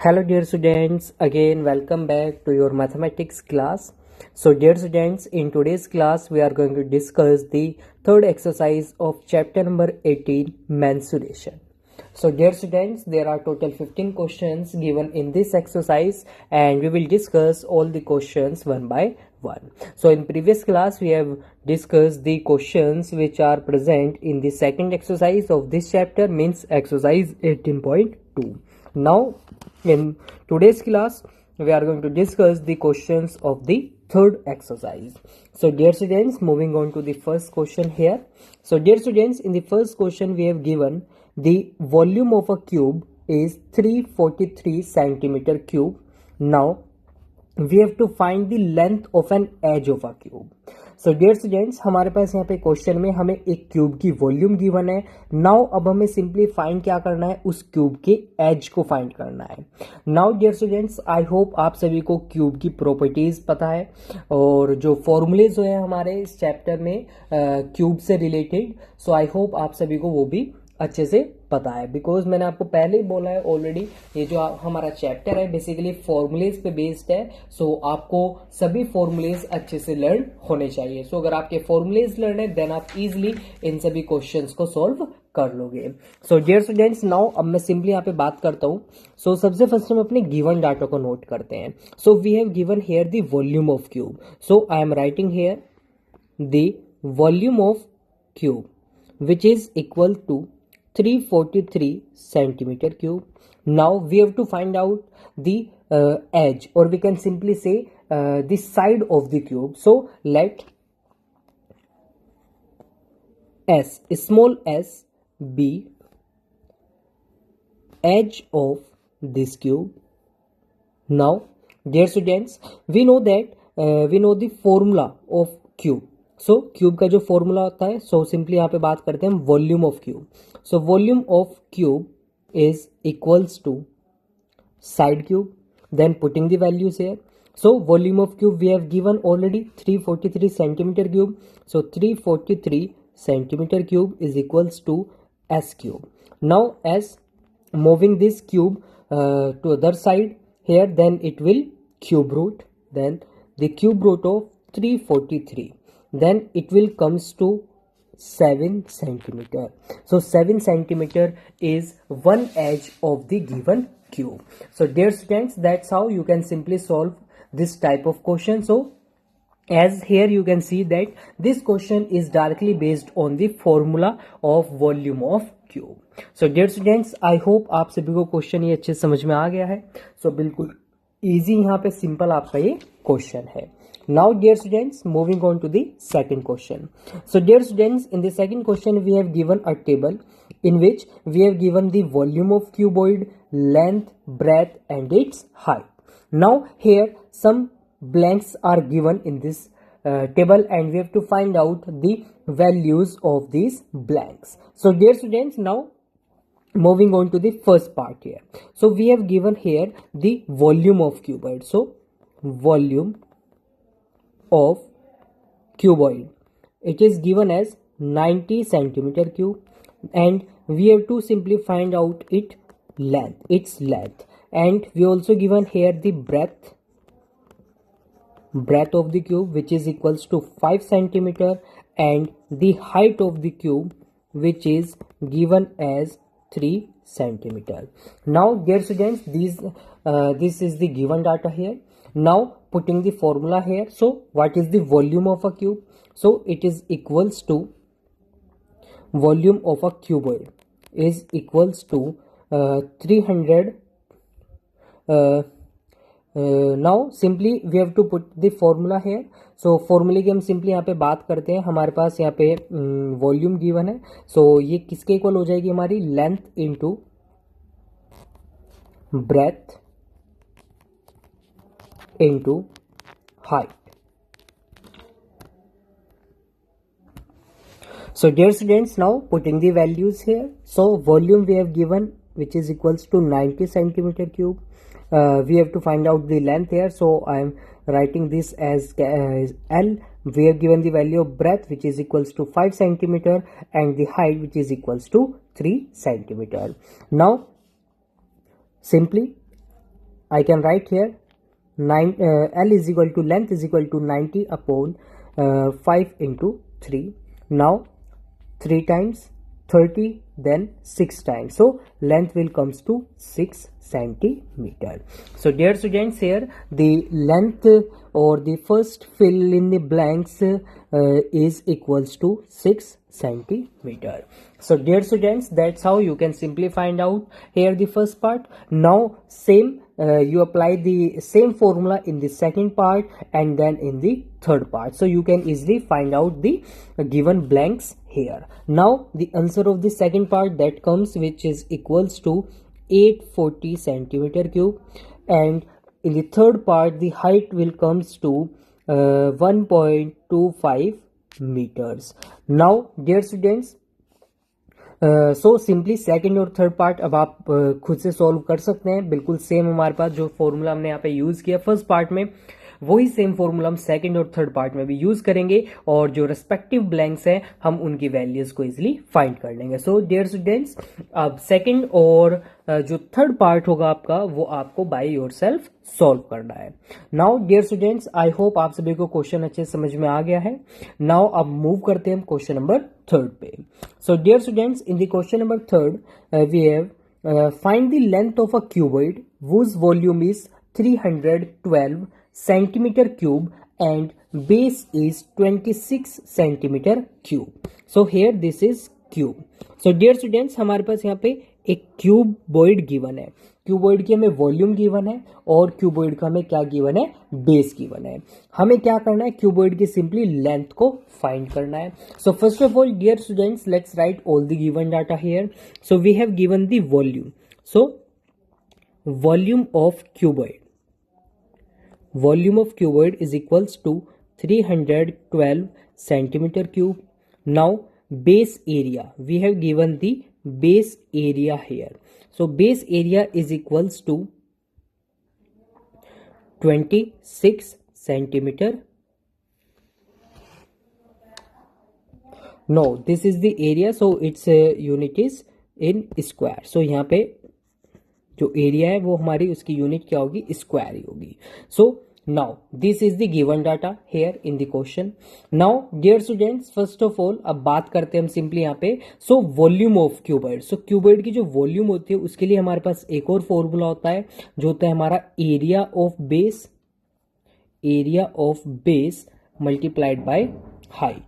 Hello dear students, again welcome back to your mathematics class. So dear students, in today's class we are going to discuss the third exercise of chapter number 18, mensuration. So dear students, there are total 15 questions given in this exercise and we will discuss all the questions one by one. So in previous class we have discussed the questions which are present in the second exercise of this chapter, means exercise 18.2. Now in today's class we are going to discuss the questions of the third exercise. So dear students, moving on to the first question here. So dear students, in the first question we have given the volume of a cube is 343 centimeter cube. Now we have to find the length of an edge of a cube. So dear students, हमारे पास यहाँ पे question में हमें एक cube की volume given है. Now अब हमें सिंपली फाइंड क्या करना है, उस क्यूब के एज को फाइंड करना है. Now dear students, I hope आप सभी को क्यूब की प्रॉपर्टीज पता है और जो फॉर्मूलेज जो है हमारे इस चैप्टर में क्यूब से रिलेटेड, सो आई होप आप सभी को वो भी अच्छे से पता है, बिकॉज मैंने आपको पहले ही बोला है ऑलरेडी, ये जो हमारा चैप्टर है बेसिकली फॉर्मूलेज पे बेस्ड है. सो आपको सभी फॉर्मूलेज अच्छे से लर्न होने चाहिए. सो अगर आपके फॉर्मूलेज लर्न है देन आप इजिली इन सभी क्वेश्चंस को सॉल्व कर लोगे. सो डियर स्टूडेंट्स, नाउ अब मैं सिंपली यहाँ पे बात करता हूँ. सो सबसे फर्स्ट हम अपने गिवन डाटा को नोट करते हैं. So we have given here the volume of cube. So I am writing here the volume of cube which is equal to 343 centimeter cube. Now we have to find out the edge, or we can simply say the side of the cube. So let s, small s, be edge of this cube. Now dear students, we know that we know the formula of cube. So cube का जो formula होता है, so simply यहाँ पे बात करते हैं हम volume of cube. So volume of cube is equals to side cube, then putting the values here. So volume of cube we have given already 343 centimetre cube. So 343 centimetre cube is equals to S cube. Now S moving this cube to other side here, then it will cube root, then the cube root of 343, then it will comes to 7 centimeter. So 7 centimeter is one edge of the given cube. So dear students, that's how you can simply solve this type of question. So as here you can see that this question is directly based on the formula of volume of cube. So dear students, I hope आप सभी को question ये अच्छे समझ में आ गया है. सो बिल्कुल इजी यहाँ पे सिंपल आपका ये क्वेश्चन है. Now dear students, moving on to the second question. So dear students, in the second question we have given a table in which we have given the volume of cuboid, length, breadth and its height. Now here some blanks are given in this table and we have to find out the values of these blanks. So dear students, now moving on to the first part here. So we have given here the volume of cuboid. So volume of cuboid, it is given as 90 centimeter cube and we have to simply find out its length, and we also given here the breadth of the cube which is equals to 5 centimeter and the height of the cube which is given as 3 centimeter. Now dear students, this is the given data here. Now putting the formula here. So what is the volume of a cube? So it is equals to volume of a cuboid is equals to 300. Now simply we have to put the formula here. So फॉर्मूले की हम simply यहाँ पे बात करते हैं. हमारे पास यहाँ पे वॉल्यूम गिवन है. सो ये किसके इक्वल हो जाएगी, हमारी length into breadth into height. So dear students, now putting the values here. So volume we have given which is equals to 90 centimeter cube. We have to find out the length here. So I am writing this as L. We have given the value of breadth which is equals to 5 centimeter and the height which is equals to 3 centimeter. Now simply I can write here L is equal to length is equal to 90 upon 5 into 3. Now 3 times 30, then 6 times. So length will comes to 6 centimeter. So dear students, here the length or the first fill in the blanks is equals to 6 centimeter. So dear students, that's how you can simply find out here the first part. Now same you apply the same formula in the second part and then in the third part, so you can easily find out the given blanks here. Now the answer of the second part that comes, which is equals to 840 centimeter cube, and in the third part the height will comes to 1.25 meters. Now dear students, so simply second और third part अब आप खुद से solve कर सकते हैं. बिल्कुल same हमारे पास जो फॉर्मूला हमने यहाँ पे यूज किया फर्स्ट पार्ट में, वही सेम फॉर्मूला हम सेकंड और थर्ड पार्ट में भी यूज करेंगे, और जो रेस्पेक्टिव ब्लैंक्स हैं हम उनकी वैल्यूज को इजिली फाइंड कर लेंगे. सो डियर स्टूडेंट्स, अब सेकंड और जो थर्ड पार्ट होगा आपका वो आपको बाय योरसेल्फ सॉल्व करना है. Now dear students, I hope आप सभी को क्वेश्चन अच्छे समझ में आ गया है. नाउ अब मूव करते हैं हम क्वेश्चन नंबर थर्ड पे. So dear students, in the question number third we have find the length of a cuboid whose volume is 312 centimeter cube and base is 26 centimeter cube. So here this is cube. So dear students, हमारे पास यहाँ पे एक cuboid given है. Cuboid की हमें volume given है और क्यूबॉइड का हमें क्या गिवन है, बेस गिवन है. हमें क्या करना है, क्यूबॉइड की सिंपली लेंथ को फाइंड करना है. So first of all dear students, let's write all the given data here. So we have given the volume. So volume of cuboid is equals to 312 centimeter cube. Now base area, we have given the base area here. So base area is equals to 26 centimeter. No, this is the area, so its unit is in square. So यहाँ पे जो area है वो हमारी उसकी unit क्या होगी, square ही होगी. So now this is the given data here in the question. Now dear students, first of all अब बात करते हैं हम सिंपली यहाँ पे. So volume of cuboid. So cuboid की जो वॉल्यूम होती है उसके लिए हमारे पास एक और फॉर्मूला होता है जो होता है हमारा area of base multiplied by height.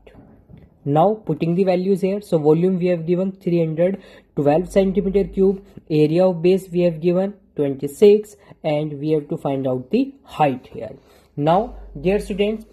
Now putting the values here. So volume we have given 312 centimeter cube, area of base we have given 26, and we have to find out the height here. Now dear students,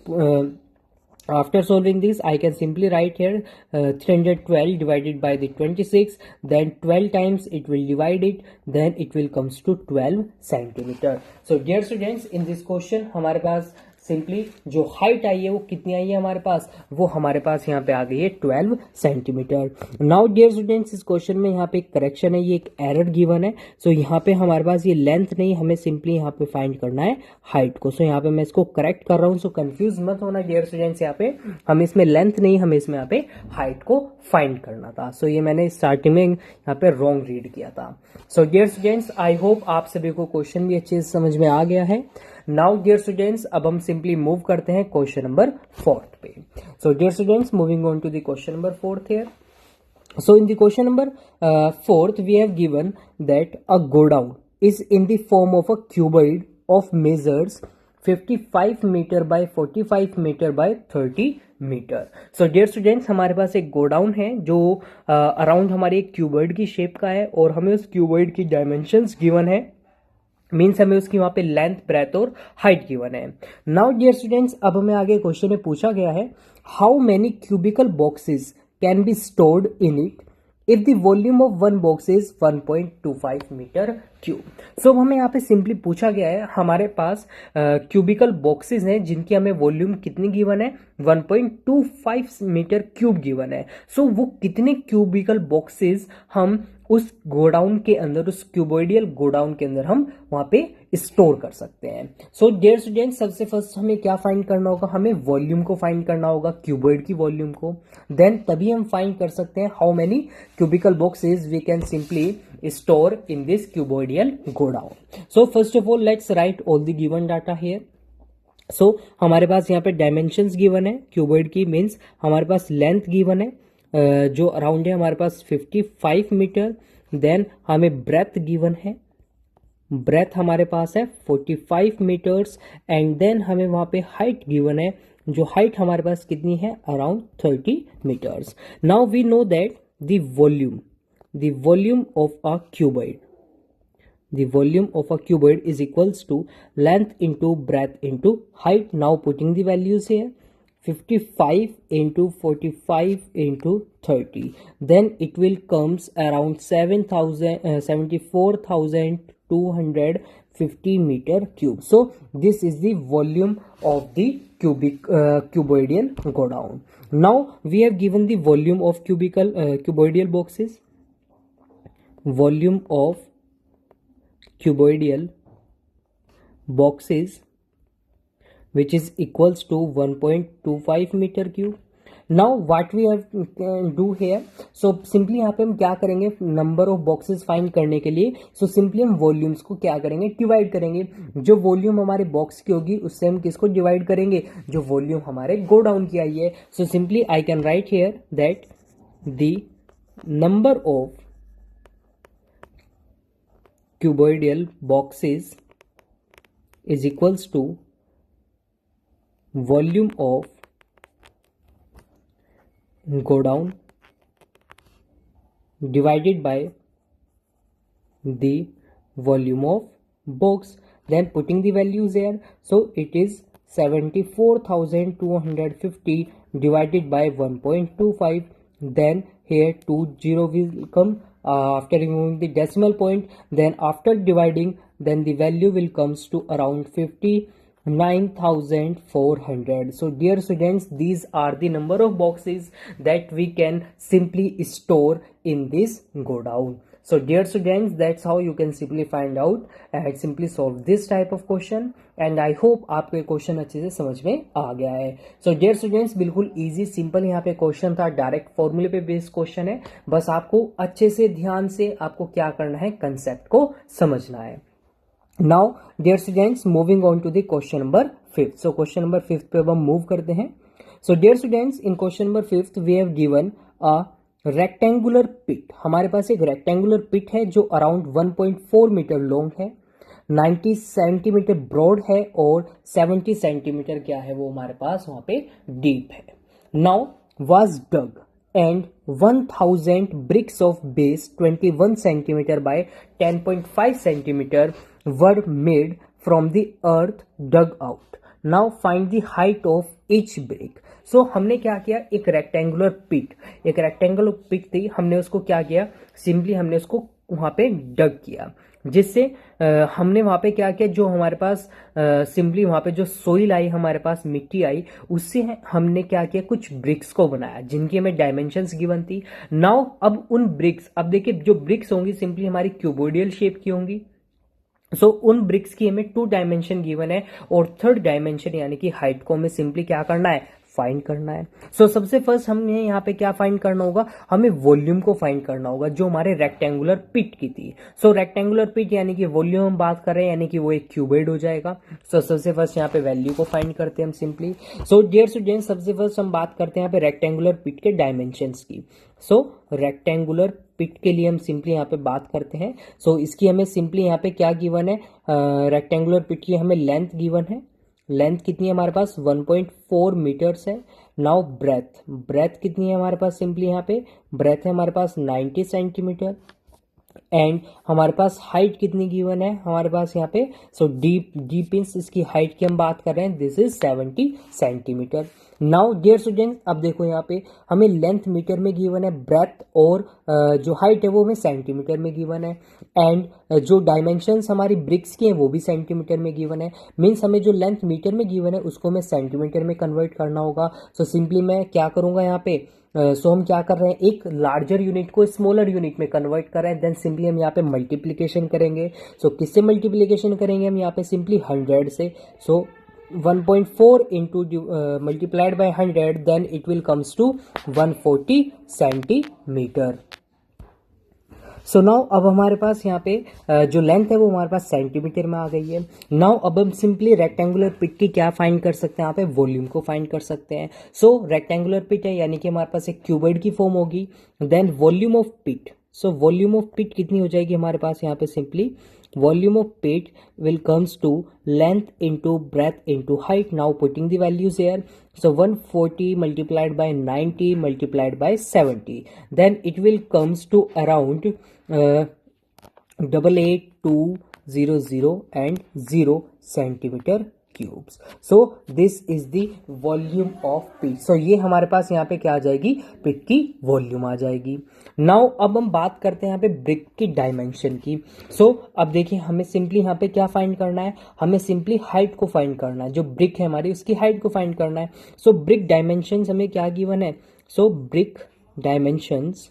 after solving this I can simply write here 312 divided by the 26, then 12 times it will divide it, then it will comes to 12 centimeter. So dear students, in this question हमारे पास simply जो height I है वो कितनी आई है हमारे पास, वो हमारे पास यहाँ पे आ गई है 12 सेंटीमीटर. नाउ डियर स्टूडेंट्स, इस क्वेश्चन में यहाँ पे एक करेक्शन है, ये एक एरर गिवन है. सो यहाँ पे हमारे पास ये लेंथ नहीं, हमें सिंपली यहाँ पे फाइंड करना है हाइट को. सो यहाँ पे मैं इसको करेक्ट कर रहा हूँ. सो कंफ्यूज मत होना डियर स्टूडेंट्स, यहाँ पे हमें इसमें लेंथ नहीं, हमें इसमें यहाँ पे हाइट को फाइंड करना था. सो ये मैंने स्टार्टिंग में यहाँ पे रॉन्ग रीड किया था. So dear students, I hope आप सभी को क्वेश्चन भी अच्छे से समझ में आ गया है. नाउ डियर स्टूडेंट्स, अब हम सिंपली मूव करते हैं क्वेश्चन नंबर फोर्थ पे. So dear students, moving on to the question number fourth here. So in the question number fourth, we have given that a godown is in the form of a cuboid of measures 55 meter by 45 meter by 30 metre. So dear students, हमारे पास एक godown है जो around हमारे एक cuboid की shape का है, और हमें उस क्यूबॉइड की डायमेंशंस गिवन है, मीन्स हमें उसकी वहां पे लेंथ, ब्रेथ और हाइट गिवन है. नाउ डियर स्टूडेंट्स, अब हमें आगे क्वेश्चन में पूछा गया है how many cubical boxes can be stored in it if the volume of one box is 1.25 metre cube. So हमें यहाँ पे सिंपली पूछा गया है, हमारे पास क्यूबिकल बॉक्सेस हैं जिनकी हमें वॉल्यूम कितनी गिवन है, 1.25 मीटर क्यूब गिवन है. सो वो कितने क्यूबिकल बॉक्सेस हम उस गोडाउन के अंदर, उस क्यूबॉइडियल गोडाउन के अंदर हम वहां पे स्टोर कर सकते हैं. सो डियर स्टूडेंट्स, सबसे फर्स्ट हमें क्या फाइंड करना होगा, हमें वॉल्यूम को फाइंड करना होगा, क्यूबॉइड की वॉल्यूम को. देन तभी हम फाइंड कर सकते हैं how many cubical boxes we can simply store in this cuboidal godown. So first of all, let's write all the given data here. So हमारे पास यहाँ पे डायमेंशंस गिवन है क्यूबॉइड की, मीन्स हमारे पास लेंथ गिवन है जो अराउंड है हमारे पास 55 मीटर. देन हमें ब्रेथ गिवन है, ब्रेथ हमारे पास है 45 मीटर्स. एंड देन हमें वहाँ पे हाइट गिवन है, जो हाइट हमारे पास कितनी है, around 30 metres. Now we know that the volume of a cuboid, the volume of a cuboid is equals to length into breadth into height. Now putting the values here, 55 into 45 into 30, then it will comes around 74,250 meter cube. So this is the volume of the cuboidal godown. Now we have given the volume of cuboidal boxes. Volume of cuboidal boxes which is equals to 1.25 meter cube. Now what we have do here, so simply यहाँ पे हम क्या करेंगे, number of boxes find करने के लिए so simply हम volumes को क्या करेंगे, डिवाइड करेंगे. जो वॉल्यूम हमारे बॉक्स की होगी उससे हम किसको डिवाइड करेंगे, जो वॉल्यूम हमारे गो डाउन की आई है. So simply I can write here that the number of cuboidal boxes is equals to volume of godown divided by the volume of box. Then putting the values there, so it is 74,250 divided by 1.25. Then here 20 will come after removing the decimal point. Then after dividing, then the value will comes to around 59,400. So dear students, these are the number of boxes that we can simply store in this godown. So dear students, that's how you can simply find out and simply solve this type of question. And I hope आपको ये question अच्छे से समझ में आ गया है. So dear students, बिल्कुल इजी सिंपल यहाँ पे क्वेश्चन था, डायरेक्ट फॉर्मूले पे बेस्ड क्वेश्चन है. बस आपको अच्छे से ध्यान से आपको क्या करना है, कंसेप्ट को समझना है. Now dear students, moving on to the question number 5. So question number 5 पे अब हम मूव करते हैं. So dear students, in question number 5 we have given a rectangular pit. हमारे पास एक रेक्टेंगुलर पिट है जो अराउंड 1.4 मीटर लॉन्ग है, 90 सेंटीमीटर ब्रॉड है और 70 सेंटीमीटर क्या है वो हमारे पास वहां पे डीप है. Now was dug and 1000 bricks of base 21 centimetre by 10.5 centimetre were made from the earth dug out. Now find the height of each brick. So हमने क्या किया, एक रेक्टेंगुलर पिट थी, हमने उसको क्या किया, सिंपली हमने उसको वहां पे डग किया, जिससे हमने वहां पे क्या किया, जो हमारे पास सिंपली वहां पे जो सोइल आई, हमारे पास मिट्टी आई, उससे हमने क्या किया, कुछ ब्रिक्स को बनाया जिनकी हमें डायमेंशंस गिवन थी. नाउ अब उन ब्रिक्स, अब देखिए जो ब्रिक्स होंगी सिंपली हमारी क्यूबोइडल शेप की होंगी. सो उन ब्रिक्स की हमें 2 डायमेंशन गिवन है और 3rd डायमेंशन यानी कि हाइट को हमें सिंपली क्या करना है, फाइंड करना है. सो सबसे फर्स्ट हमें यहाँ पे क्या फाइंड करना होगा, हमें वॉल्यूम को फाइंड करना होगा जो हमारे रेक्टेंगुलर पिट की थी. सो रेक्टेंगुलर पिट यानी कि वॉल्यूम हम बात कर रहे हैं, यानी कि वो एक क्यूबॉइड हो जाएगा. सो सबसे फर्स्ट यहाँ पे वैल्यू को फाइंड करते हैं हम सिंपली. सो डियर स्टूडेंट्स, सबसे फर्स्ट हम बात करते हैं यहाँ पे रेक्टेंगुलर पिट के डायमेंशंस की. सो रेक्टेंगुलर पिट के लिए हम सिंपली यहाँ पे बात करते हैं. सो इसकी हमें सिंपली यहाँ पे क्या गिवन है, रेक्टेंगुलर पिट की हमें लेंथ गिवन है. लेंथ कितनी है हमारे पास, 1.4 मीटर्स है. नाउ ब्रेथ कितनी है हमारे पास, सिंपली यहाँ पे ब्रेथ है हमारे पास 90 सेंटीमीटर. एंड हमारे पास हाइट कितनी गिवन है हमारे पास यहाँ पे, सो डीप इंस इसकी हाइट की हम बात कर रहे हैं, this is 70 centimetre. Now dear students, अब देखो यहाँ पे हमें लेंथ मीटर में गिवन है, ब्रेथ और जो हाइट है वो हमें सेंटीमीटर में गिवन है. एंड जो डायमेंशंस हमारी ब्रिक्स की हैं वो भी सेंटीमीटर में गिवन है. मीन्स हमें जो लेंथ मीटर में गिवन है उसको हमें सेंटीमीटर में कन्वर्ट करना होगा. सो सिंपली मैं क्या करूँगा यहाँ पे, सो हम क्या कर रहे हैं, एक लार्जर यूनिट को स्मॉलर यूनिट में कन्वर्ट कर रहे हैं. देन सिंपली हम यहाँ पे मल्टीप्लीकेशन करेंगे. सो किससे मल्टीप्लीकेशन करेंगे हम यहाँ पे, सिंपली 100 से. सो 1.4 into multiplied by 100, then it will comes to 140 centimeter. So now अब हमारे पास यहाँ पे जो लेंथ है वो हमारे पास सेंटीमीटर में आ गई है। नाउ अब हम सिंपली रेक्टेंगुलर पिट की क्या फाइंड कर सकते हैं, यहाँ पे वॉल्यूम को फाइंड कर सकते हैं। सो रेक्टेंगुलर पिट है यानी कि हमारे पास एक क्यूबॉइड की फॉर्म होगी। Then volume of pit, so volume of pit कितनी हो जाएगी हमारे पास यहाँ पे, simply volume of pit will comes to length into breadth into height. Now putting the values here, so 140 multiplied by 90 multiplied by 70, then it will comes to around 88200 and 0 centimeter cubes. So this is the volume of pit. So ये हमारे पास यहाँ पे क्या आ जाएगी, पिट की volume आ जाएगी। Now अब हम बात करते हैं यहाँ पे ब्रिक की डायमेंशन की। सो अब देखिए हमें सिंपली यहाँ पे क्या फाइंड करना है, हमें सिंपली हाइट को फाइंड करना है। जो ब्रिक है हमारी उसकी हाइट को फाइंड करना है। सो ब्रिक डायमेंशन हमें क्या गिवन है, सो ब्रिक डायमेंशंस,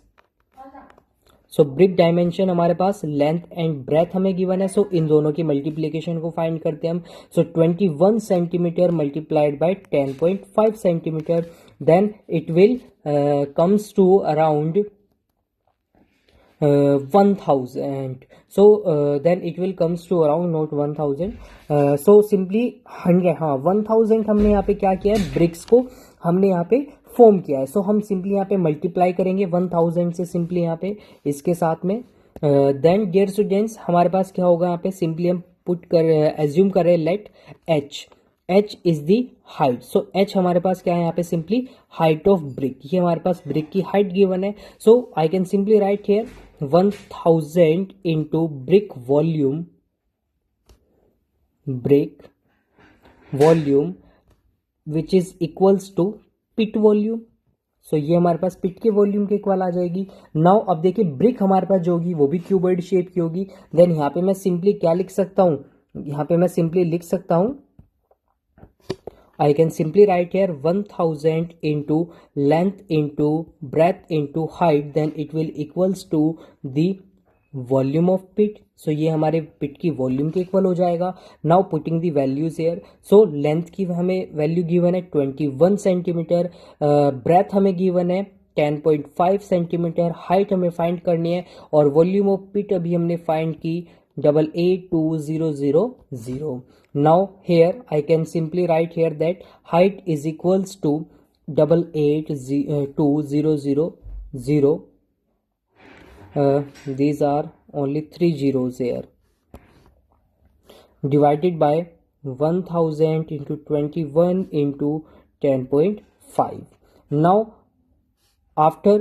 सो ब्रिक डायमेंशन हमारे पास लेंथ एंड ब्रेथ हमें गिवन है। सो इन दोनों की मल्टीप्लीकेशन को फाइंड करते हैं हम। So 21 centimetre multiplied by 10.5 centimetre, then it will comes to around 1000. So then it will comes to around not 1000. So simply 100, हाँ 1000 हमने यहाँ पे क्या किया है, ब्रिक्स को हमने यहाँ पे फॉर्म किया है। सो हम सिंपली यहाँ पे मल्टीप्लाई करेंगे 1000 से सिंपली यहाँ पे इसके साथ में। देन डियर स्टूडेंट्स हमारे पास क्या होगा यहाँ पे, सिंपली हम पुट कर एज्यूम कर रहे हैं let h is the height. So h हमारे पास क्या है यहाँ पे, सिंपली हाइट ऑफ ब्रिक। ये हमारे पास ब्रिक की हाइट गिवन है। So I can simply write here 1000 into brick volume which is equals to pit volume. So ये हमारे पास पिट के वॉल्यूम के इक्वल आ जाएगी। नाउ अब देखिए ब्रिक हमारे पास जो होगी वो भी क्यूबॉइड शेप की होगी। देन यहाँ पे मैं सिंपली क्या लिख सकता हूँ, यहाँ पे मैं सिंपली लिख सकता हूँ, I can simply write here 1000 into length into breadth into height, then it will equals to the volume of pit. So ये हमारे पिट की वॉल्यूम के इक्वल हो जाएगा। Now putting the values here. So length की हमें वैल्यू गिवन है 21 centimetre, breath हमें गिवन है 10.5 सेंटीमीटर, हाइट हमें फाइंड करनी है, और वॉल्यूम ऑफ पिट अभी हमने फाइंड की 88200. Now here I can simply write here that height is equals to 88200. These are only 3 zeros here, divided by 1000 into 21 into 10.5. Now after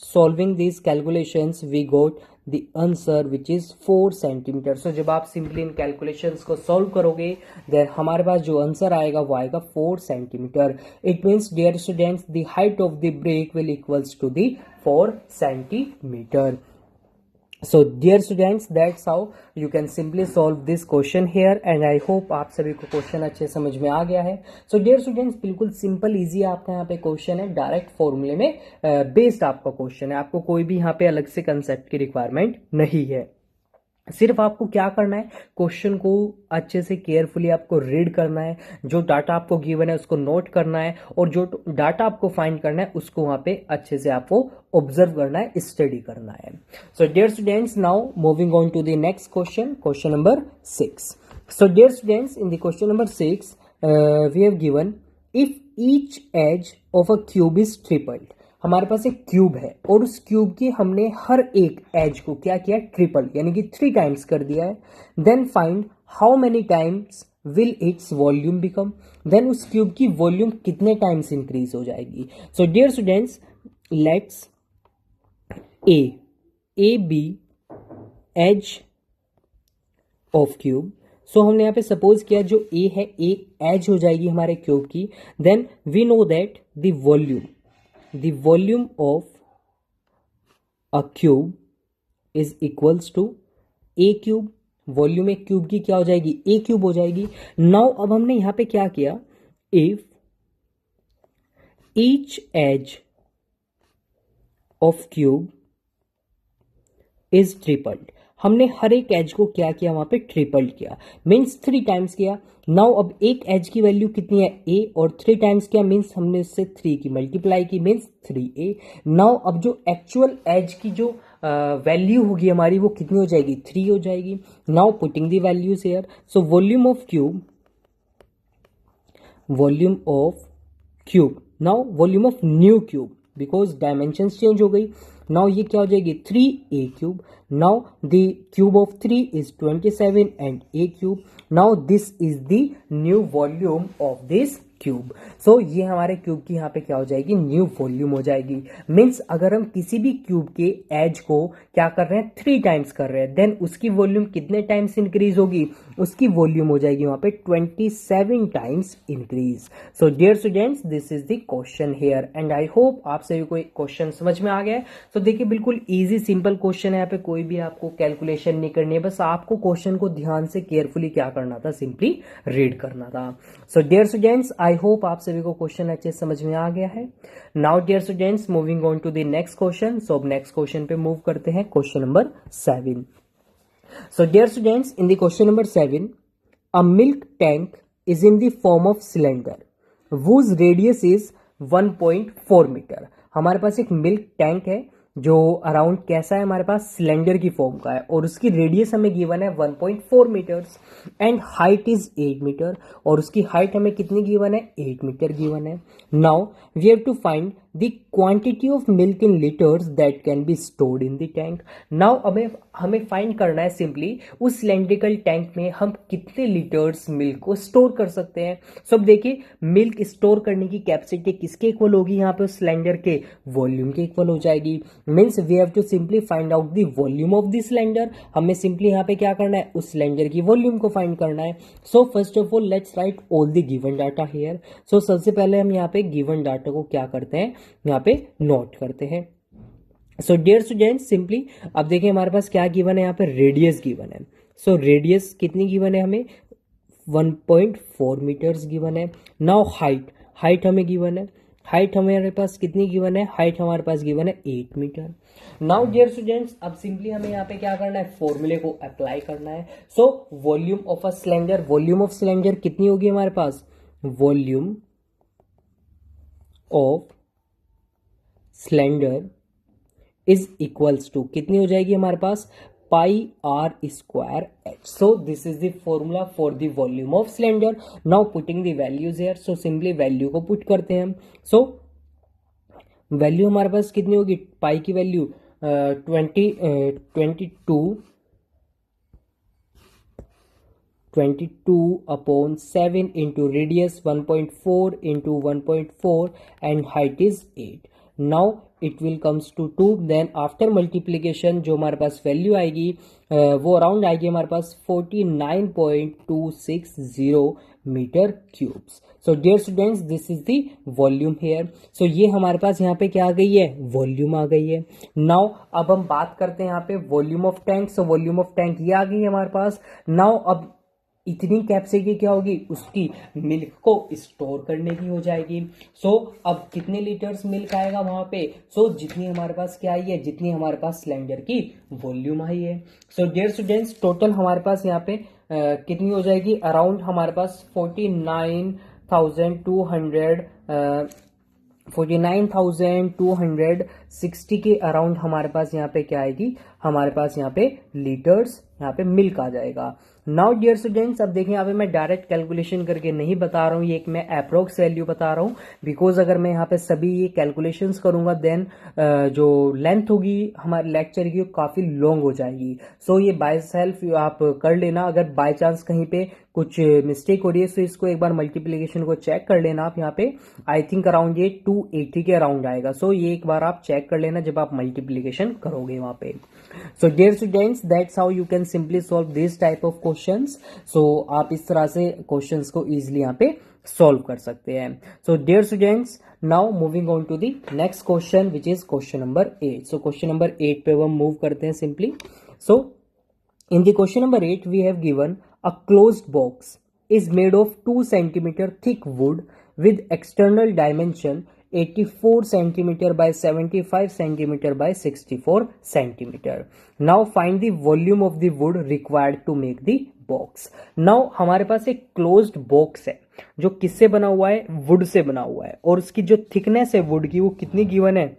solving these calculations we got the answer which is 4 centimetre. So जब आप simply इन calculations को solve करोगे then हमारे पास जो answer आएगा वो आएगा 4 centimetre. It means dear students the height of the brick will equals to the 4 centimetre. So dear students, that's how you can simply solve this question here and I hope आप सभी को question अच्छे समझ में आ गया है। So dear students, बिल्कुल सिंपल इजी आपका यहाँ पे क्वेश्चन है, डायरेक्ट फॉर्मूले में बेस्ड आपका क्वेश्चन है। आपको कोई भी यहाँ पे अलग से कंसेप्ट की रिक्वायरमेंट नहीं है। सिर्फ आपको क्या करना है, क्वेश्चन को अच्छे से केयरफुली आपको रीड करना है, जो डाटा आपको गिवन है उसको नोट करना है, और जो डाटा आपको फाइंड करना है उसको वहां पे अच्छे से आपको ऑब्जर्व करना है, स्टडी करना है। So dear students, now moving on to the next question, question number 6। So dear students, in the question number 6 we have given if each edge of a cube is tripled. हमारे पास एक cube है और उस cube की हमने हर एक as को क्या किया, ट्रिपल यानी कि 3 टाइम्स कर दिया है। Then find how many times will its volume become. Then उस क्यूब की वॉल्यूम कितने टाइम्स इंक्रीज हो जाएगी। So dear students, let's A be edge of cube. So हमने यहाँ पे सपोज किया जो ए है, ए एज हो जाएगी हमारे क्यूब की। Then we know that the volume of a cube is equals to a cube। Volume एक क्यूब की क्या हो जाएगी, a क्यूब हो जाएगी। नाउ अब हमने यहां पे क्या किया, if each edge of cube is tripled, हमने हर एक एज को क्या किया, वहां पे ट्रिपल्ड किया, मीन्स 3 टाइम्स किया। नाउ अब एक एज की वैल्यू कितनी है, a, और 3 टाइम्स किया मीन्स हमने इससे 3 की मल्टीप्लाई की, मीन्स 3a। नाउ अब जो एक्चुअल एज की जो वैल्यू होगी हमारी वो कितनी हो जाएगी, 3 हो जाएगी। Now putting the values here, so volume of cube, volume of cube, now volume of new cube because dimensions change हो गई। नाउ ये क्या हो जाएगी, 3a cube. Now the cube of 3 is 27 and a cube. Now this is the new volume of this cube. So ये हमारे cube की यहाँ पे क्या हो जाएगी, न्यू वॉल्यूम हो जाएगी। मीन्स अगर हम किसी भी क्यूब के एज को क्या कर रहे हैं, 3 टाइम्स कर रहे हैं, देन उसकी वॉल्यूम कितने टाइम्स इंक्रीज होगी, उसकी वॉल्यूम हो जाएगी वहां पे 27 times increase. So dear students, this is the question here and I hope आप सभी को क्वेश्चन समझ में आ गया है। तो देखिए बिल्कुल इजी सिंपल क्वेश्चन है, यहाँ पे कोई भी आपको कैलकुलेशन नहीं करनी है, बस आपको क्वेश्चन को ध्यान से केयरफुली क्या करना था, सिंपली रीड करना था। So dear students, I hope आप सभी को क्वेश्चन अच्छे समझ में आ गया है। Now dear students, moving on to the next question. So अब नेक्स्ट क्वेश्चन पे मूव करते हैं, question number 7। So dear students, in the question number 7, a milk tank is in the form of cylinder whose radius is 1.4 metre. हमारे पास एक milk tank है जो around कैसा है, हमारे पास सिलेंडर की फॉर्म का है और उसकी रेडियस हमें गिवन है 1.4 metres and height is 8 metre और उसकी हाइट हमें कितनी गिवन है, 8 मीटर गिवन है। Now we have to find the quantity of milk in litres that can be stored in the tank. Now हमें फाइंड करना है सिंपली उस सिलेंड्रिकल टैंक में हम कितने लीटर्स मिल्क को स्टोर कर सकते हैं। सो अब देखिए मिल्क स्टोर करने की कैपेसिटी किसके इक्वल होगी, यहाँ पे सिलेंडर के वॉल्यूम के इक्वल हो जाएगी। Means we have to simply find out the volume of the cylinder. हमें सिंपली यहाँ पे क्या करना है, उस सिलेंडर की वॉल्यूम को फाइंड करना है। So first of all let's write all the given data here. So सबसे पहले हम यहाँ पे गिवन डाटा को क्या करते हैं, यहाँ पे नोट करते हैं। सो डियर स्टूडेंट्स, सिंपली अब देखिए हमारे पास क्या गिवन है, यहाँ पे रेडियस गिवन है। सो रेडियस कितनी गिवन है हमें, 1.4 मीटर्स गिवन है। नाउ हाइट हमें गिवन है, हाइट हमारे पास कितनी गिवन है, हाइट हमारे पास गिवन है 8 मीटर। नाउ डियर स्टूडेंट्स, अब सिंपली हमें यहाँ पे क्या करना है, फॉर्मूले को अप्लाई करना है। So volume of a cylinder, volume of cylinder कितनी होगी हमारे पास, volume of cylinder is equals to कितनी हो जाएगी हमारे पास, pi are square H. So this is the formula for the volume of cylinder. Now putting the values here. So simply value को पुट करते हैं हम। सो वैल्यू हमारे पास कितनी होगी, पाई की value 22/7 into radius 1.4 into 1.4 and height is 8। Now it will comes to 2, then after multiplication जो हमारे पास वैल्यू आएगी वो अराउंड आएगी हमारे पास 49.260 metre cubes. So dear students, this is the volume here. So ये हमारे पास यहाँ पे क्या आ गई है, वॉल्यूम आ गई है। नाउ अब हम बात करते हैं यहाँ पे volume of tank. So volume of tank ये आ गई है हमारे पास। नाउ अब इतनी कैपेसिटी क्या होगी, उसकी मिल्क को स्टोर करने की हो जाएगी। सो अब कितने लीटर्स मिल्क आएगा वहां पे, सो जितनी हमारे पास क्या आई है, जितनी हमारे पास सिलेंडर की वॉल्यूम आई है। सो डियर स्टूडेंट्स, टोटल हमारे पास यहाँ पे कितनी हो जाएगी, अराउंड हमारे पास 49,260 के अराउंड हमारे पास यहाँ पे क्या आएगी, हमारे पास यहाँ पे लीटर्स यहाँ पे मिल्क आ जाएगा। नाउ डियर स्टूडेंट्स, अब देखिए यहाँ पे मैं डायरेक्ट कैलकुलेशन करके नहीं बता रहा हूँ, ये एक मैं अप्रोक्स वैल्यू बता रहा हूँ। बिकॉज अगर मैं यहाँ पे सभी ये कैलकुलेशंस करूंगा देन जो लेंथ होगी हमारे लेक्चर की काफी लॉन्ग हो जाएगी। सो ये बाय सेल्फ आप कर लेना। अगर बाय चांस कहीं पे कुछ मिस्टेक हो रही है तो इसको एक बार मल्टीप्लीकेशन को चेक कर लेना आप। यहाँ पे आई थिंक अराउंड ये 280 के अराउंड आएगा। सो ये एक बार आप चेक कर लेना जब आप मल्टीप्लीकेशन करोगे वहां पे। So dear students, that's how you can simply solve this type of questions. So आप इस तरह से क्वेश्चंस को इजिली यहाँ पे सॉल्व कर सकते हैं। So dear students, now moving on to the next question which is question number 8। So question number 8 पे हम मूव करते हैं simply. So in the question number 8 we have given a closed box is made of 2 centimeter thick wood with external dimension 84 centimeter by 75 centimeter by 64 centimeter. Now find the volume of the wood required to make the box. Now हमारे पास एक closed box है जो किससे बना हुआ है, wood से बना हुआ है और उसकी जो thickness है wood की वो कितनी given है,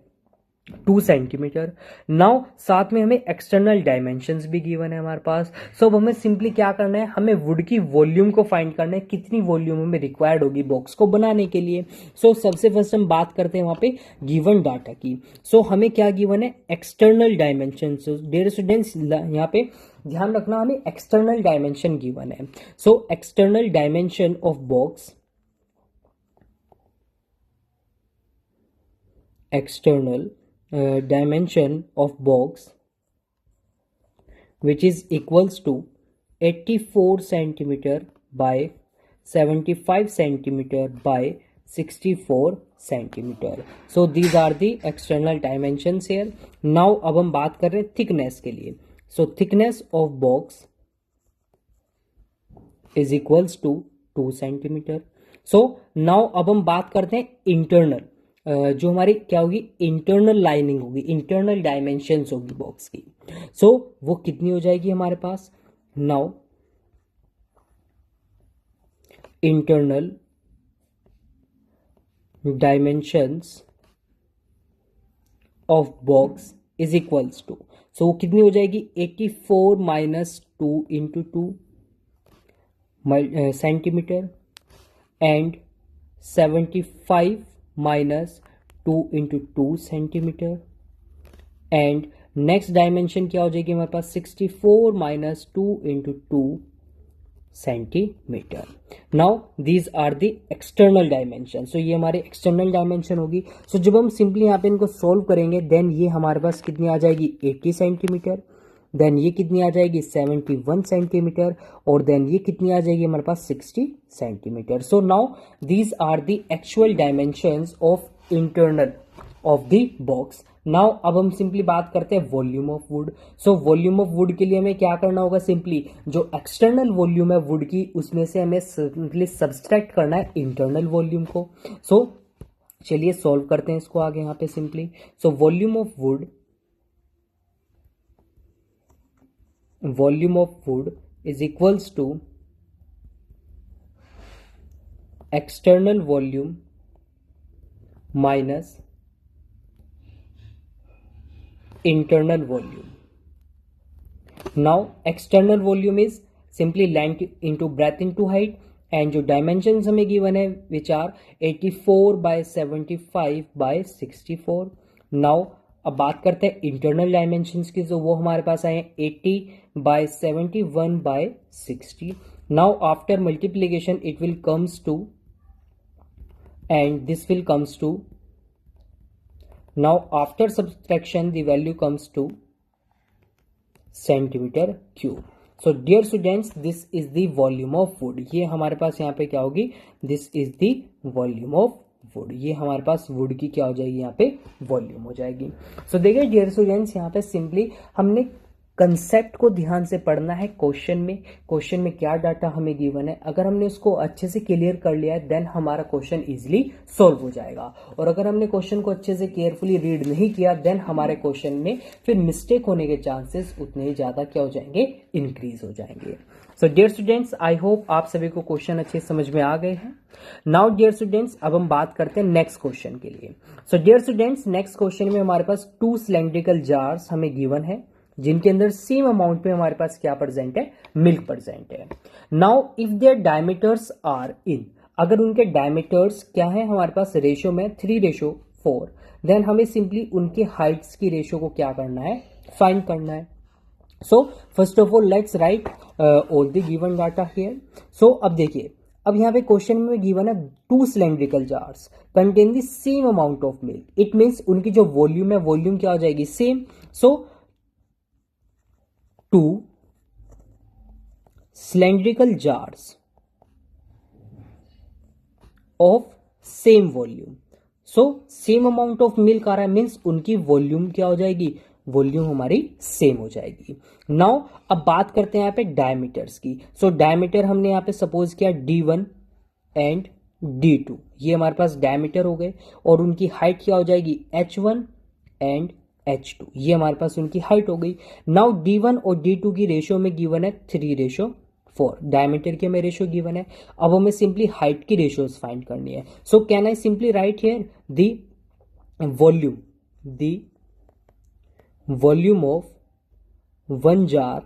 2 सेंटीमीटर। नाउ साथ में हमें एक्सटर्नल डायमेंशंस भी गिवन है हमारे पास। सो अब हमें सिंपली क्या करना है, हमें वुड की वॉल्यूम को फाइंड करना है, कितनी वॉल्यूम हमें रिक्वायर्ड होगी बॉक्स को बनाने के लिए। सो सबसे फर्स्ट हम बात करते हैं वहां पे गिवन डाटा की। सो हमें क्या गिवन है, एक्सटर्नल डायमेंशन। डियर स्टूडेंट्स यहाँ पे ध्यान रखना, हमें एक्सटर्नल डायमेंशन गिवन है। So external dimension of box, external dimension of box which is equals to 84 centimeter by 75 centimeter by 64 centimeter. So these are the external dimensions here. Now अब हम बात कर रहे हैं thickness के लिए. So thickness of box is equals to 2 centimeter. So now अब हम बात करते हैं internal, जो हमारी क्या होगी, इंटरनल लाइनिंग होगी, इंटरनल डायमेंशंस होगी बॉक्स की। सो वो कितनी हो जाएगी हमारे पास, now internal dimensions of box is equals to, so वो कितनी हो जाएगी, 84 minus 2 into 2 centimetre and 75 minus 2 into 2 centimetre and next dimension क्या हो जाएगी हमारे पास, 64 minus 2 into 2 centimetre. Now these are the external dimension. So ये हमारे एक्सटर्नल डायमेंशन होगी। सो जब हम सिंपली यहाँ पे इनको सोल्व करेंगे देन ये हमारे पास कितनी आ जाएगी, 80 सेंटीमीटर, देन ये कितनी आ जाएगी, 71 सेंटीमीटर, और देन ये कितनी आ जाएगी हमारे पास, 60 centimetre. So now these are the actual dimensions of internal of the box. Now अब हम सिंपली बात करते हैं volume of wood. So volume of wood के लिए हमें क्या करना होगा, सिंपली जो एक्सटर्नल वॉल्यूम है वुड की उसमें से हमें सिंपली सब्सट्रैक्ट करना है इंटरनल वॉल्यूम को। सो चलिए सॉल्व करते हैं इसको आगे यहाँ पे simply. So volume of would, volume of wood is equals to external volume minus internal volume. Now external volume is simply length into breadth into height, and जो dimensions हमें given है which are 84 by 75 by 64. Now अब बात करते हैं internal dimensions की, जो वो हमारे पास आए 80 by 71 by 60. Now after multiplication it will comes to, and this will comes to, now after subtraction the value comes to centimetre cube. So dear students this is the volume of wood. ये हमारे पास यहाँ पे क्या होगी, this is the volume of wood. ये हमारे पास would की क्या हो जाएगी, यहाँ पे वॉल्यूम हो जाएगी. सो देखिए डियर स्टूडेंट्स यहाँ पे सिंपली हमने कंसेप्ट को ध्यान से पढ़ना है. क्वेश्चन में क्या डाटा हमें गिवन है, अगर हमने उसको अच्छे से क्लियर कर लिया है देन हमारा क्वेश्चन इजीली सॉल्व हो जाएगा. और अगर हमने क्वेश्चन को अच्छे से केयरफुली रीड नहीं किया देन हमारे क्वेश्चन में फिर मिस्टेक होने के चांसेस उतने ही ज्यादा क्या हो जाएंगे, इंक्रीज हो जाएंगे. So dear students I hope आप सभी को क्वेश्चन अच्छे समझ में आ गए हैं. नाउ डियर स्टूडेंट्स अब हम बात करते हैं नेक्स्ट क्वेश्चन के लिए. So dear students next question में हमारे पास 2 सिलेंड्रिकल जार्स हमें गिवन है जिनके अंदर सेम अमाउंट में हमारे पास क्या प्रेजेंट है, मिल्क प्रेजेंट है. Now if their diameters are in, अगर उनके डायमीटर्स क्या है हमारे पास रेशियो में 3:4, देन हमें सिंपली उनके हाइट्स की रेशियो को क्या करना है, फाइंड करना है. So first of all let's write all the given data here. So अब देखिए, अब यहाँ पे क्वेश्चन में गिवन है 2 cylindrical jars contain the same amount of milk. It means उनकी जो वॉल्यूम है वॉल्यूम क्या हो जाएगी, same. So 2 cylindrical jars of same volume. So same amount of milk आ रहा है मीन्स उनकी वॉल्यूम क्या हो जाएगी, वॉल्यूम हमारी सेम हो जाएगी. नाउ अब बात करते हैं यहाँ पे डायमीटर्स की. सो डायमीटर हमने यहाँ पे सपोज किया D1 एंड D2, ये हमारे पास डायमीटर हो गए, और उनकी हाइट क्या हो जाएगी H1 एंड H2, ये हमारे पास उनकी हाइट हो गई. नाउ D1 और D2 की रेशियो में गिवन है 3:4, डायमीटर की हमें रेशियो गिवन है. अब हमें सिंपली हाइट की रेशियोज फाइंड करनी है. सो can I simply write here the volume volume of one jar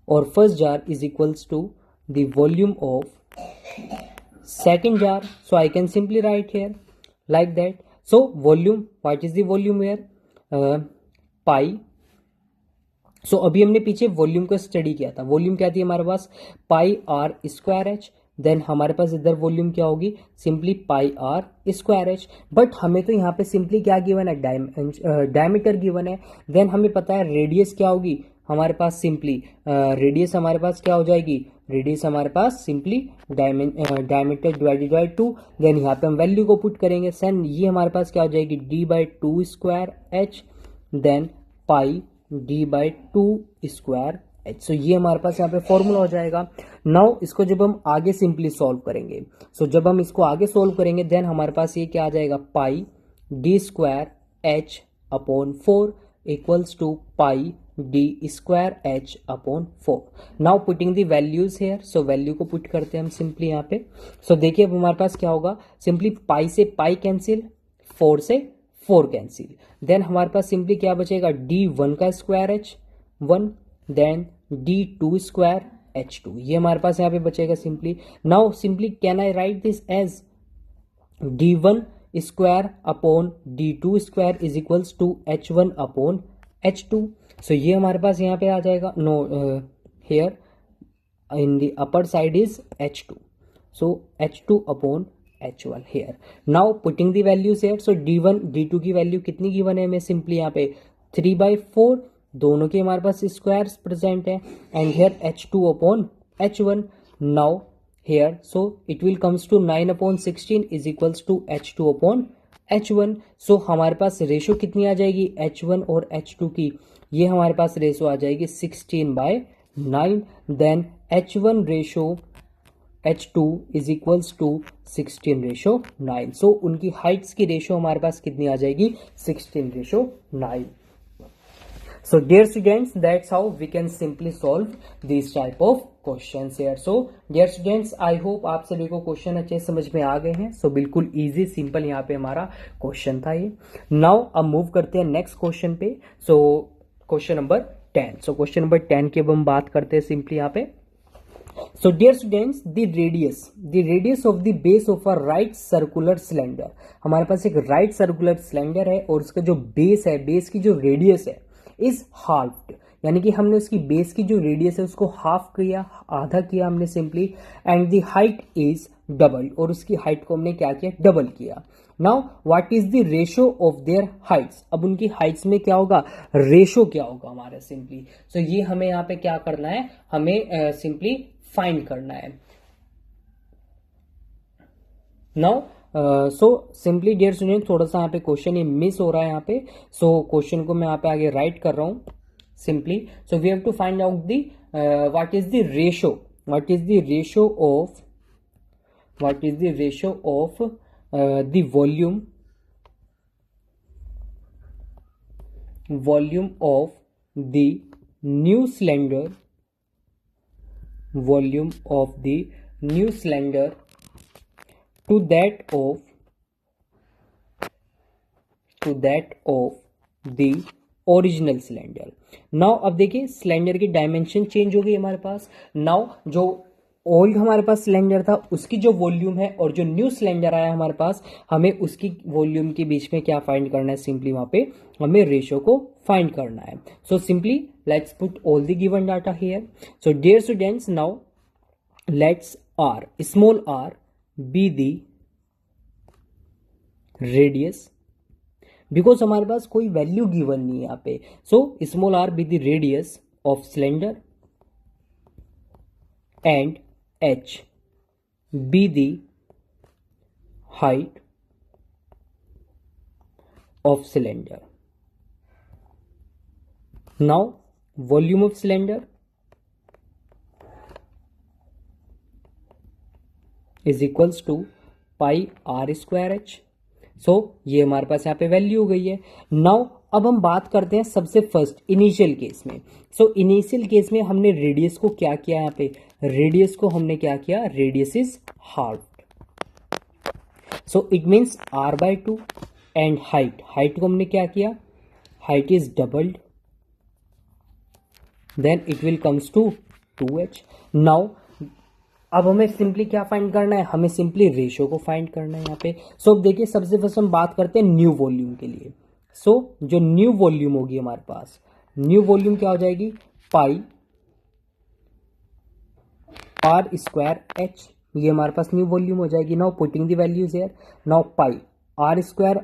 or first jar is equals to the volume of second jar. So I can simply write here like that. So volume, what is the volume here? Pi. So अभी हमने पीछे volume को study किया था. Volume क्या थी हमारे पास? Pi are square H. Then हमारे पास इधर वॉल्यूम क्या होगी? Simply pi are square h. But हमें तो यहाँ पे सिंपली क्या गिवन है? डायमीटर गिवन है. देन हमें पता है रेडियस क्या होगी हमारे पास. सिंपली रेडियस हमारे पास क्या हो जाएगी? रेडियस हमारे पास simply diameter divided by 2. Then यहाँ पे हम वैल्यू को पुट करेंगे. सेन ये हमारे पास क्या हो जाएगी? D by 2 square H. Then pi D by 2 square H. So ये हमारे पास यहाँ पे फॉर्मूला हो जाएगा. नाउ इसको जब हम आगे सिंपली सॉल्व करेंगे, सो जब हम इसको आगे सॉल्व करेंगे देन हमारे पास ये क्या आ जाएगा? Pi D square H upon 4 equals to pi D square H upon 4. Now putting the values here. So value को पुट करते हैं हम सिंपली यहाँ पे. सो देखिए अब हमारे पास क्या होगा? सिंपली पाई से पाई कैंसिल, 4 से 4 कैंसिल. देन हमारे पास सिंपली क्या बचेगा? डी 1 का square H 1. Then D 2 square H 2. ये हमारे पास यहाँ पे बचेगा simply. Now simply can I write this as D 1 square upon D 2 square is equals to H 1 upon H 2. So ये हमारे पास यहाँ पे आ जाएगा. No, here in the upper side is H 2. So H 2 upon H1 here. Now putting the values here. So D1 D2 की value कितनी given है हमें? सिंपली यहाँ पे 3/4. दोनों के हमारे पास स्क्वायर्स प्रेजेंट है. And here H2 upon H1. Now here so it will comes to 9/16 is equals to H2 upon H1. So हमारे पास रेशो कितनी आ जाएगी H1 और H2 की? ये हमारे पास रेशो आ जाएगी 16/9. Then H1 ratio H2 is equals to 16/9. So उनकी हाइट्स की रेशो हमारे पास कितनी आ जाएगी? 16/9. So dear students, that's how we can simply solve this type of questions here. So dear students, I hope आप सभी को क्वेश्चन अच्छे समझ में आ गए हैं. सो बिल्कुल इजी सिंपल यहाँ पे हमारा क्वेश्चन था ये. नाउ अब मूव करते हैं नेक्स्ट क्वेश्चन पे. सो क्वेश्चन नंबर 10. सो क्वेश्चन नंबर 10 की अब हम बात करते हैं सिंपली यहाँ पे. So dear students, the radius of the base of a right circular cylinder. हमारे पास एक right circular cylinder है और उसका जो बेस है, बेस की जो रेडियस है is halved. यानी कि हमने उसकी बेस की जो रेडियस है उसको हाफ किया, आधा किया हमने simply. And the height is double. और उसकी हाइट को हमने क्या किया? डबल किया. Now what is the ratio of their Heights. अब उनकी हाइट्स में क्या होगा? रेशो क्या होगा हमारा सिंपली. सो ये हमें यहाँ पे क्या करना है? हमें सिंपली फाइंड करना है. Now so simply dear student, थोड़ा सा यहाँ पे क्वेश्चन ये मिस हो रहा है यहाँ पे. सो क्वेश्चन को मैं यहाँ पे आगे राइट कर रहा हूं simply. So we have to find out the what is the ratio. What is the ratio of the volume of the new cylinder. Volume of the new cylinder to that of the original cylinder. Now अब देखिए cylinder की dimension change हो गई हमारे पास. Now जो old हमारे पास cylinder था उसकी जो वॉल्यूम है और जो न्यू सिलेंडर आया हमारे पास, हमें उसकी वॉल्यूम के बीच में क्या फाइंड करना है? सिंपली वहां पे हमें रेशो को फाइंड करना है. So simply let's put all the given data here. So dear students, now let's r, small r be the radius, because हमारे पास कोई वैल्यू गिवन नहीं है यहाँ पे. So small r be the radius of cylinder and h be the height of cylinder. Now volume of cylinder is equals to pi r square h. सो ये हमारे पास यहाँ पे वैल्यू हो गई है. नाउ अब हम बात करते हैं सबसे फर्स्ट इनिशियल केस में. सो इनिशियल केस में हमने रेडियस को क्या किया? यहाँ पे रेडियस को हमने क्या किया? Radius is halved. So it means r/2 and height को हमने क्या किया? height is doubled, then it will comes to 2h. now अब हमें सिंपली क्या फाइंड करना है, हमें सिंपली रेशियो को फाइंड करना है यहाँ पे. सो अब देखिए सबसे फर्स्ट हम बात करते हैं न्यू वॉल्यूम के लिए. सो जो न्यू वॉल्यूम होगी हमारे पास, न्यू वॉल्यूम क्या हो जाएगी, पाई आर स्क्वायर एच, ये हमारे पास न्यू वॉल्यूम हो जाएगी. Now putting the values here. Now pi are square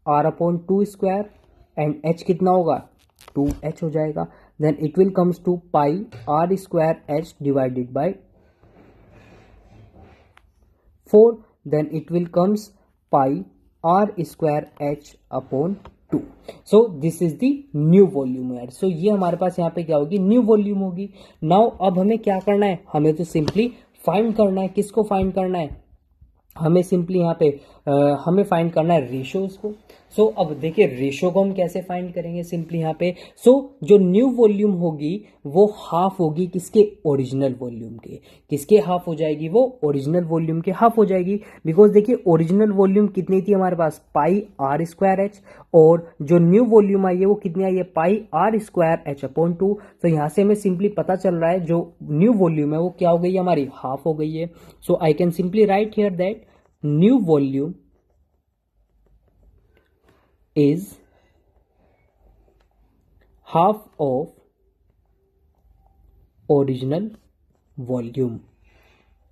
R upon 2 square and H कितना होगा, 2h हो जाएगा. Then it will comes to pi are square H divided by 4. then it will comes pi r square h upon 2. so this is the new volume here. so ये हमारे पास यहाँ पे क्या होगी, न्यू वॉल्यूम होगी. नाउ अब हमें क्या करना है, हमें तो सिंपली फाइंड करना है. किसको फाइंड करना है, हमें सिंपली यहाँ पे हमें फाइंड करना है रेशियोज को. सो अब देखिए रेशियो को हम कैसे फाइंड करेंगे, सिंपली यहाँ पे. सो जो न्यू वॉल्यूम होगी वो हाफ होगी किसके, ओरिजिनल वॉल्यूम के. किसके हाफ हो जाएगी, वो ओरिजिनल वॉल्यूम के हाफ हो जाएगी. बिकॉज देखिए ओरिजिनल वॉल्यूम कितनी थी हमारे पास, पाई आर स्क्वायर एच, और जो न्यू वॉल्यूम आई है वो कितनी आई है, पाई आर स्क्वायर एच अपॉन 2. तो यहाँ से हमें सिंपली पता चल रहा है जो न्यू वॉल्यूम है वो क्या हो गई है, हमारी हाफ हो गई है. So I can simply write here that new volume is half of original volume.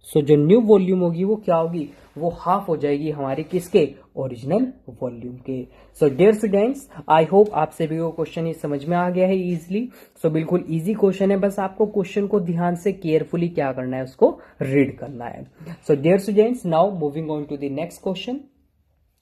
So जो न्यू वॉल्यूम होगी वो क्या होगी, वो हाफ हो जाएगी हमारे किसके, ओरिजिनल वॉल्यूम के. So dear students, I hope आप सभी को क्वेश्चन ये समझ में आ गया है इजीली. सो बिल्कुल इजी क्वेश्चन है, बस आपको क्वेश्चन को ध्यान से केयरफुली क्या करना है, उसको रीड करना है. So dear students, now moving on to the next question.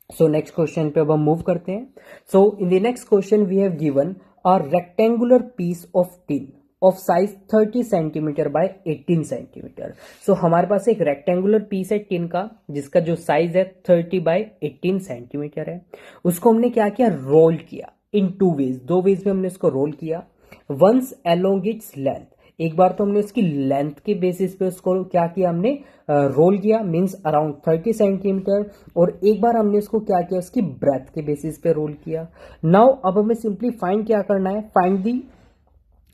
So next question पे अब हम मूव करते हैं. So in the next question we have given a rectangular piece of tin of size 30 centimetre by 18 centimetre. So हमारे पास एक rectangular piece है tin का जिसका जो साइज है 30 बाय 18 सेंटीमीटर है. उसको हमने क्या किया, रोल किया इन 2 वेज, 2 वेज में हमने इसको रोल किया. वंस अलोंग इट्स लेंथ, एक बार तो हमने उसकी लेंथ के बेसिस पे उसको क्या किया, हमने रोल किया, मींस अराउंड 30 सेंटीमीटर, और एक बार हमने उसको क्या किया, उसकी ब्रेथ के बेसिस पे रोल किया. नाउ अब हमें सिंपली फाइंड क्या करना है, find the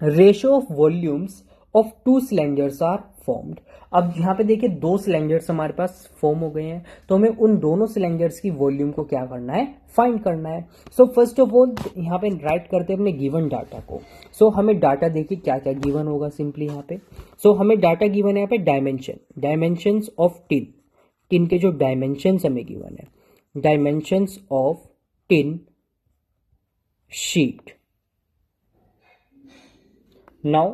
ratio of volumes of 2 cylinders are formed. अब यहाँ पे देखिए 2 सिलेंडर्स हमारे पास फॉर्म हो गए हैं, तो हमें उन दोनों सिलेंडर्स की वॉल्यूम को क्या करना है, फाइंड करना है. सो फर्स्ट ऑफ ऑल यहाँ पे राइट करते हैं अपने गिवन डाटा को. सो हमें डाटा देखिए क्या क्या गिवन होगा सिंपली यहाँ पे. सो हमें डाटा गिवन है यहाँ पे डायमेंशंस ऑफ टिन, टिन के जो डायमेंशंस हमें गिवन है, dimensions of tin sheet now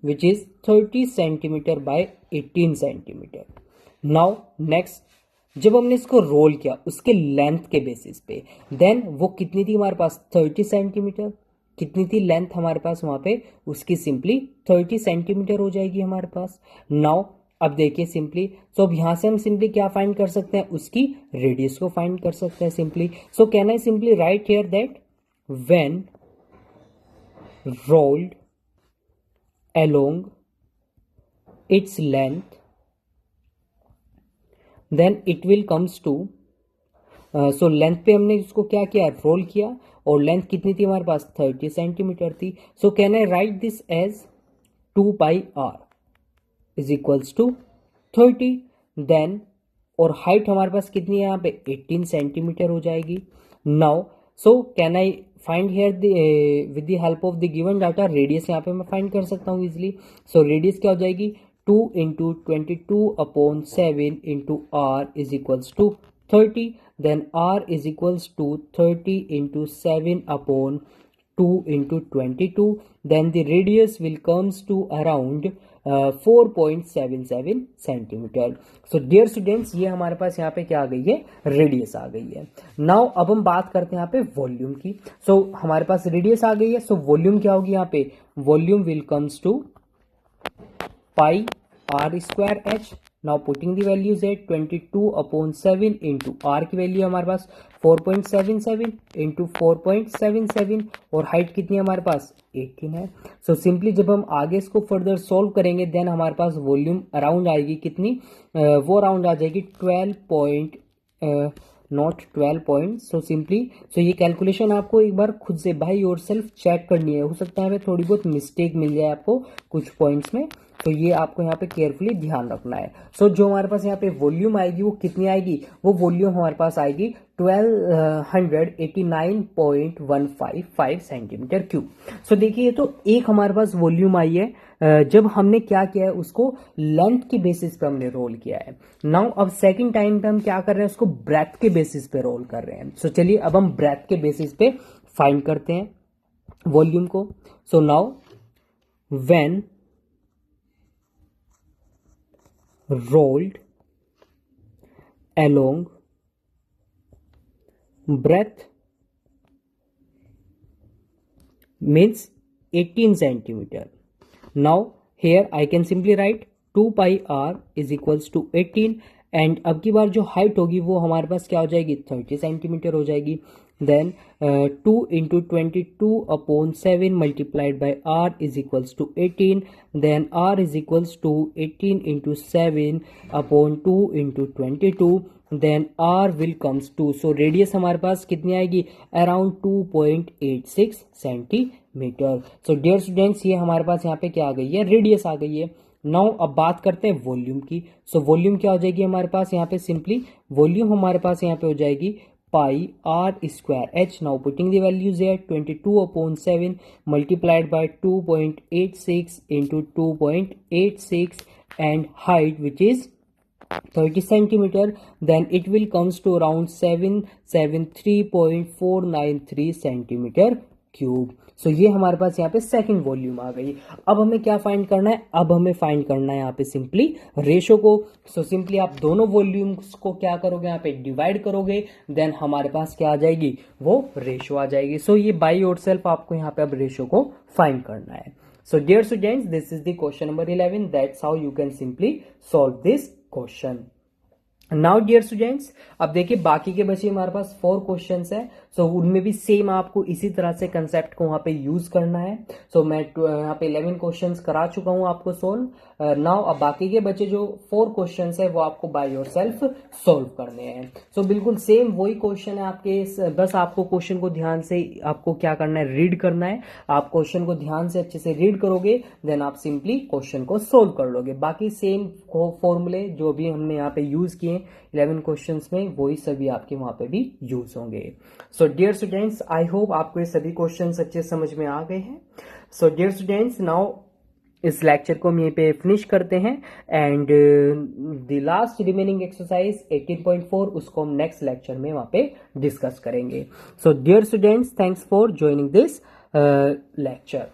which is 30 centimetre by 18 centimetre. Now next जब हमने इसको रोल किया उसके लेंथ के बेसिस पे, देन वो कितनी थी हमारे पास, 30 सेंटीमीटर. कितनी थी लेंथ हमारे पास वहां पे, उसकी सिंपली 30 सेंटीमीटर हो जाएगी हमारे पास. नाउ अब देखिए सिंपली, तो अब यहां से हम सिंपली क्या फाइंड कर सकते हैं, उसकी रेडियस को फाइंड कर सकते हैं simply. So can I simply write here that when rolled along its length then it will comes to so length पे हमने इसको क्या किया, रोल किया, और लेंथ कितनी थी हमारे पास, 30 सेंटीमीटर थी. So can I write this as 2 pi R is equals to 30. Then और हाइट हमारे पास कितनी है यहाँ पे, 18 सेंटीमीटर हो जाएगी. Now so can I find here with the help of the given data, radius यहाँ पे मैं फाइंड कर सकता हूँ इजिली. सो रेडियस क्या हो जाएगी, 2 into 22/7 into R is equals to 30. Then R is equals to 30 into 7/2 into 22. Then the radius will comes to around 4.77 centimetre. So dear students, ये हमारे पास यहाँ पे क्या आ गई है, रेडियस आ गई है. नाउ अब हम बात करते हैं यहाँ पे वॉल्यूम की. सो हमारे पास रेडियस आ गई है, सो वॉल्यूम क्या होगी यहाँ पे, volume will comes to pi are square H. Now putting the values है 22/7 इंटू आर की वैल्यू हमारे पास 4.77 इंटू 4.77, और हाइट कितनी है हमारे पास, 18 है. सो सिंपली जब हम आगे इसको फर्दर सॉल्व करेंगे देन हमारे पास वॉल्यूम अराउंड आएगी कितनी, वो अराउंड आ जाएगी not 12 point. So simply so ये कैलकुलेशन आपको एक बार खुद से बाय योरसेल्फ चेक करनी है, हो सकता है थोड़ी बहुत मिस्टेक मिल जाए आपको कुछ पॉइंट्स में, तो ये आपको यहाँ पे केयरफुली ध्यान रखना है। सो जो हमारे पास यहाँ पे वॉल्यूम आएगी वो कितनी आएगी, वो वॉल्यूम हमारे पास आएगी 1289.155 सेंटीमीटर क्यूब। सो देखिए तो एक हमारे पास वॉल्यूम आई है, जब हमने क्या किया है उसको लेंथ के बेसिस पे हमने रोल किया है। नाउ अब सेकंड टाइम पे हम क्या कर रहे हैं, उसको ब्रेथ के बेसिस पे रोल कर रहे हैं। सो चलिए अब हम ब्रेथ के बेसिस पे फाइंड करते हैं वॉल्यूम को। So now when rolled along breadth means 18 centimeter. Now here I can simply write 2 pi r is equals to 18 and अब की बार जो हाइट होगी वो हमारे पास क्या हो जाएगी 30 सेंटीमीटर हो जाएगी। Then 2 into 22/7 multiplied by r is equals to 18, then r is equals to 18 into 7/2 into 22, then r will comes to, so radius हमारे पास कितनी आएगी around 2.86 centimetre. So dear students ये हमारे पास यहाँ पे क्या आ गई है, रेडियस आ गई है। नाउ अब बात करते हैं वॉल्यूम की। सो वॉल्यूम क्या हो जाएगी हमारे पास यहाँ पे, सिंपली वॉल्यूम हमारे पास यहाँ पे हो जाएगी pi are square H. Now putting the values है 22/7 multiplied by 2.86 into 2.86 and height which is 30 centimetre, then it will comes to around 773.493 centimetre cube. So ये हमारे पास यहाँ पे सेकंड वॉल्यूम आ गई। अब हमें क्या फाइंड करना है, अब हमें फाइंड करना है यहाँ पे सिंपली रेशो को। सो सिंपली आप दोनों वॉल्यूम्स को क्या करोगे, यहाँ पे डिवाइड करोगे, देन हमारे पास क्या आ जाएगी, वो रेशो आ जाएगी। सो ये बाय योरसेल्फ आपको यहाँ पे अब रेशो को फाइंड करना है। So dear students this is the question number 11, that's how you can simply solve this question. Now dear students अब देखिए बाकी के बचे हमारे पास 4 क्वेश्चंस है। सो उनमें भी सेम आपको इसी तरह से कंसेप्ट को वहां पे यूज करना है। सो मैं यहाँ पे 11 क्वेश्चंस करा चुका हूं आपको सोल्व। नाउ अब बाकी के बचे जो 4 क्वेश्चंस है वो आपको बाय योरसेल्फ सोल्व करने हैं। सो बिल्कुल सेम वही क्वेश्चन है आपके, बस आपको क्वेश्चन को ध्यान से आपको क्या करना है, रीड करना है। आप क्वेश्चन को ध्यान से अच्छे से रीड करोगे देन आप सिंपली क्वेश्चन को सोल्व कर लोगे। बाकी सेम फॉर्मूले जो भी हमने यहाँ पे यूज किए 11 क्वेश्चंस में वही सभी आपके वहां पे भी यूज होंगे। So dear students I hope आपको ये सभी क्वेश्चंस अच्छे समझ में आ गए हैं। सो डियर स्टूडेंट्स नाउ इस लेक्चर को हम यहीं पे फिनिश करते हैं and the last remaining exercise 18.4 उसको हम नेक्स्ट लेक्चर में वहां पे डिस्कस करेंगे। So dear students thanks for joining this lecture.